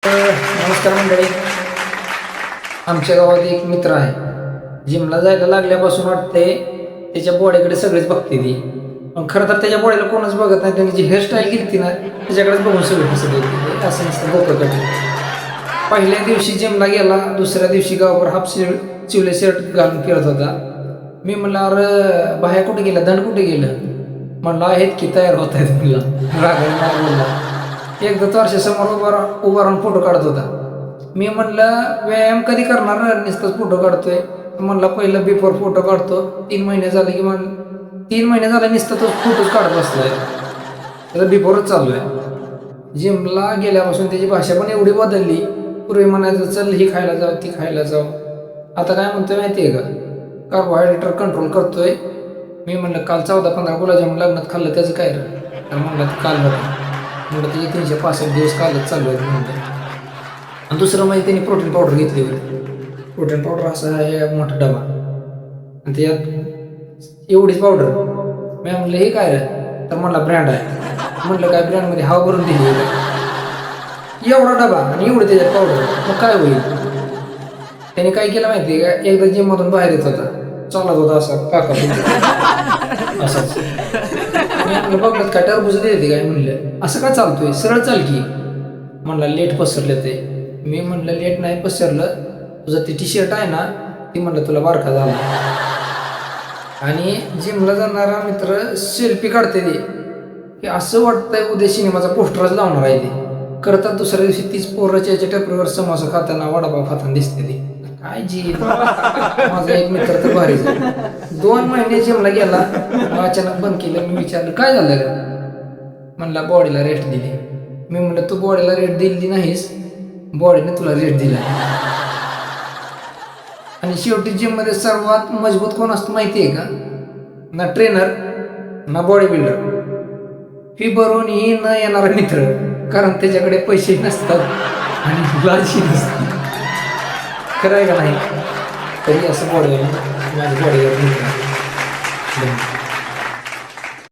नमस्कार मंडळी. आमच्या गावात एक मित्र आहे. जिमला जायला लागल्यापासून वाटते त्याच्या बॉडीकडे सगळेच बघते ती, पण खरं तर त्याच्या बॉडीला कोणच बघत नाही. त्यांनी जी हेअरस्टाईल केली ना त्याच्याकडेच बघून सगळे फसत येते. असं नसतं डोकं. पहिल्या दिवशी जिमला गेला, दुसऱ्या दिवशी गावावर हाफ चिवले शर्ट घालून फिरत होता. मी म्हणलं अरे बाहेर कुठे गेला, दंड कुठे गेलं? म्हणलं आहेत की तयार होत आहेत. म्हणला रागाने बोलला. एकदा वर्षासमोर उभा राहून फोटो काढत होता. मी म्हणलं व्यायाम कधी करणार? नुसतंच फोटो काढतोय. म्हणला पहिलं बिफोर फोटो काढतो. 3 महिने झाले की 3 महिने झाले नुसतं तो फोटोच काढत बसलाय. त्याचा बिफोरच चालू आहे. जिमला गेल्यापासून त्याची भाषा पण एवढी बदलली. पूर्वी म्हणायचं चल ही खायला जाऊ ती खायला जाऊ, आता काय म्हणतोय माहिती आहे का? कार्बोहायड्रेट कंट्रोल करतोय. मी म्हणलं काल 14-15 गुलाबजामुन लग्नात खाल्लं त्याचं काय तर म्हणलं ते काल होतं. म्हणलं त्याचे 365 दिवस कालच चालू आहेत म्हणलं. आणि दुसरं म्हणजे त्यांनी प्रोटीन पावडर घेतली होती. प्रोटीन पावडर असा आहे मोठा डबा, आणि त्यात एवढीच पावडर. मी म्हणलं हे काय रे? तर म्हणला ब्रँड आहे. म्हटलं काय ब्रँडमध्ये हवा भरून दिली एवढा डबा आणि एवढं त्याच्यात पावडर, मग काय होईल? त्याने काय केलं माहिती आहे का? एकदा जिममधून बाहेर येत होता, चालत होता असा काका असाच. मी म्हणलं बघलं काय टरबूज देते काय? म्हणलं असं का चालतोय, सरळ चाल की. म्हणला लेट पसरलं ते. मी म्हणलं लेट नाही पसरलं, तुझं ते टी शर्ट आहे ना ती म्हणलं तुला बारका झाला. आणि जिमला जाणारा मित्र सेल्फी काढते ते की असं वाटतंय उद्या सिनेमाचा पोस्टरच लावणार आहे ते. करतात दुसऱ्या दिवशी तीच पोराच्या टपरीवर समोसा खाताना वडापाव खाताना दिसते ती. काय जी माझा एक मित्र तर भारी 2 महिने जिमला गेला, अचानक बंद केलं. मी विचारलं काय झालं रे? म्हणला बॉडीला रेस्ट दिली. मी म्हणलं तू बॉडीला रेस्ट दिली नाहीस, बॉडीने तुला रेस्ट दिला. आणि शेवटी जिम मध्ये सर्वात मजबूत कोण असतं माहिती आहे का? ना ट्रेनर ना बॉडी बिल्डर. फी भरून ही न येणारा मित्र, कारण त्याच्याकडे पैसे नसतात आणि लालची नसते. खरं आहे का नाही? तरी असं बॉडी माझी बॉडी